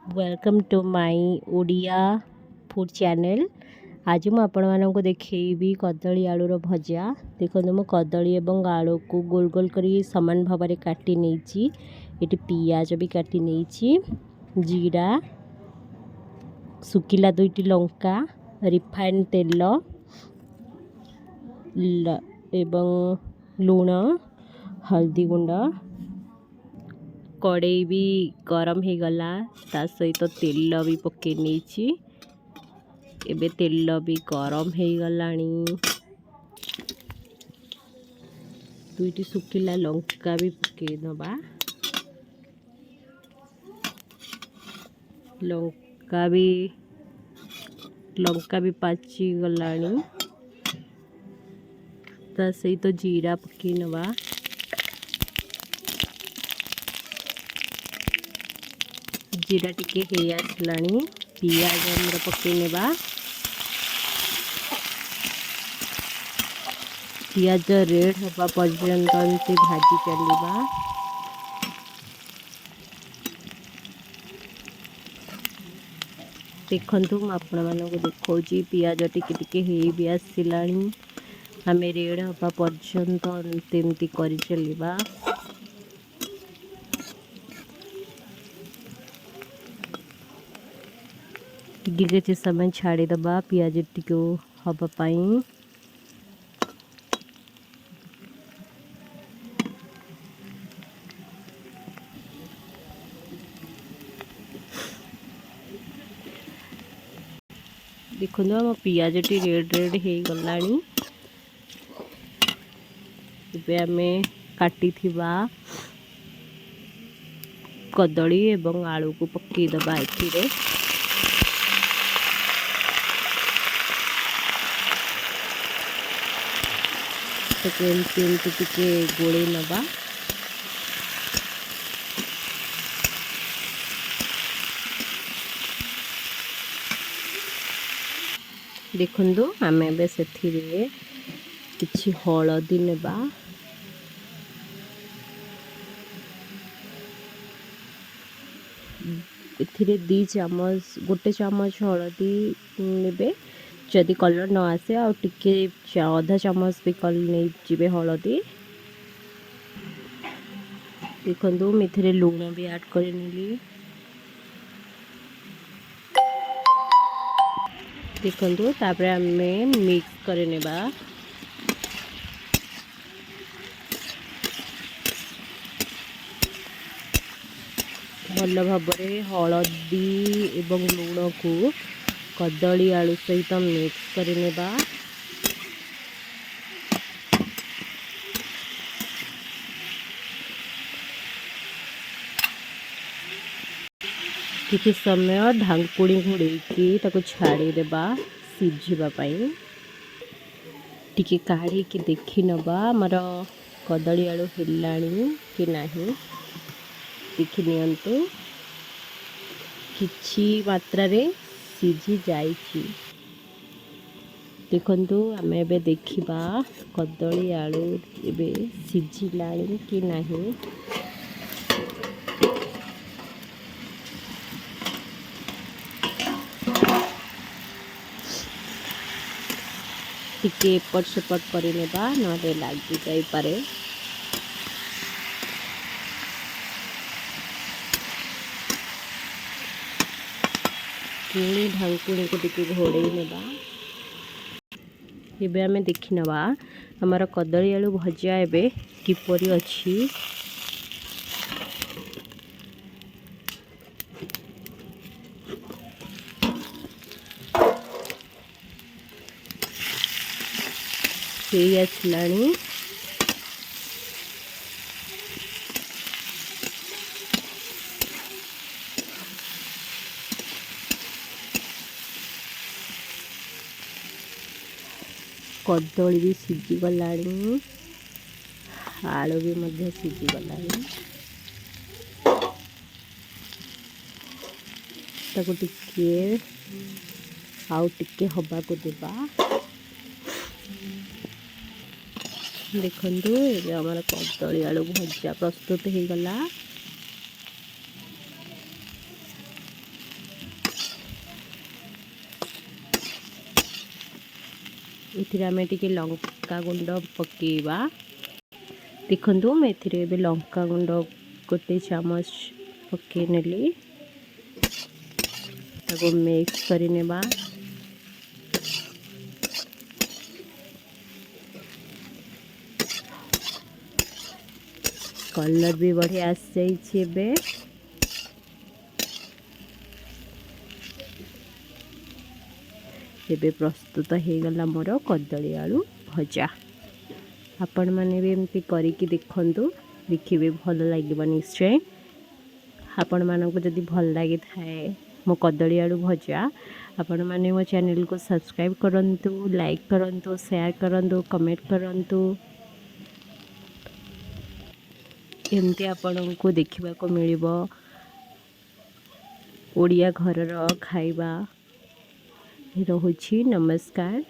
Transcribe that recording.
Welcome to my Odia food channel. आज मु आपण मानक देखी कदली आलूर भजा। देखो मु कदली और आलू को गोल गोल कर सामान भाव में काटी नहीं। ये पियाज भी काटी नहीं, जीरा, सुखिला 2टी लंका, रिफाइन तेल एवं लूण, हल्दी गुंड, कड़ई भी गरम हो गला ता सहित तेल भी पके नहीं। एबे तेल भी गरम हो गलानी। 2टी सुखिला लंका भी पके दबा। लंका भी पाची गलानी। ता सहित जीरा पके नवा। जीरा टिके हे आसलानी। पियाज हमर पके नेबा। पियाज रेड हवा पर्यंत एमती भाजी चलवा। देखु आपण मानक देखा पियाज टिके टिके हे भी आसलानी। आम रेड हवा पर्यंत एमती कर चलवा। किसी समय छाड़ीदबा पियाज टिके हवापाई। देखो आम पियाज टी रेड रेड हो गलानी। आम काटी कदली एवं आलू को पकईदबा। टिके गोले नवा। देखु आम से किछि हलदी नेबा। इथिरे 2 चामच गोटे चामच हलदी नेबे। जदि कलर न आसे आ टिके आधा चामच भी कल नहीं जीवे हलदी। देखो मिथिरे लूण भी ऐड कर नेली। देखो तापर आमे मिक्स कर नेबा। भल भाव हलदी एवं लूण को कदली आलू सहित मिक्स कर नेबा। किसी समय ढांकुणी घोड़े छाड़ीदेबा सिझापी। टिके काढ़ी की देखी नबा आमर कदली आलू हिलानी कि नहीं देखि नियंतु। किछि मात्रा रे सिझी जाइछि। देखंतु आमे एबे देखिबा कदली आलू एबे सिझिलानी कि नहीं। टिके एपट सेपट कर नेबा नले लागी जाई पारे। पुणी ढांकुणी को टिके घोड़े नेबा। एबे आमे देखि नबा हमर कदली आलू भजा एबे किपरि अछि। हे आसलानी। कदली भी सिझी गलानी। आलू भी मध्य सिझी गलानी। ताको टिके आउ टिके हवा को देबा। देखंतु ये हमारा कदली आलू भजा प्रस्तुत हो गला। एथिरे आमे टिके लंका गुंड पकेबा। देखंतु मैं एथिरे एबे लंका गुंड गोटे चामच पके नेली ताको मिक्स करि नेबा। कलर भी बढ़िया आस जाइए एबे। एबे प्रस्तुत हो गला मोर कदली आलू भजा। आपण माने भी एमती करिकी देखंतु, देखिबे भल लागिबो निश्चय। आपण मानकु जदि भल लागि थाए मो कदली आलू भजा, आपण माने मो चैनल को सब्सक्राइब करंतु, लाइक करंतु, शेयर करंतु, कमेंट करंतु। एमती आपनको देखिबा को मिलिबो ओडिया घरर खाइबा। रहुछि नमस्कार।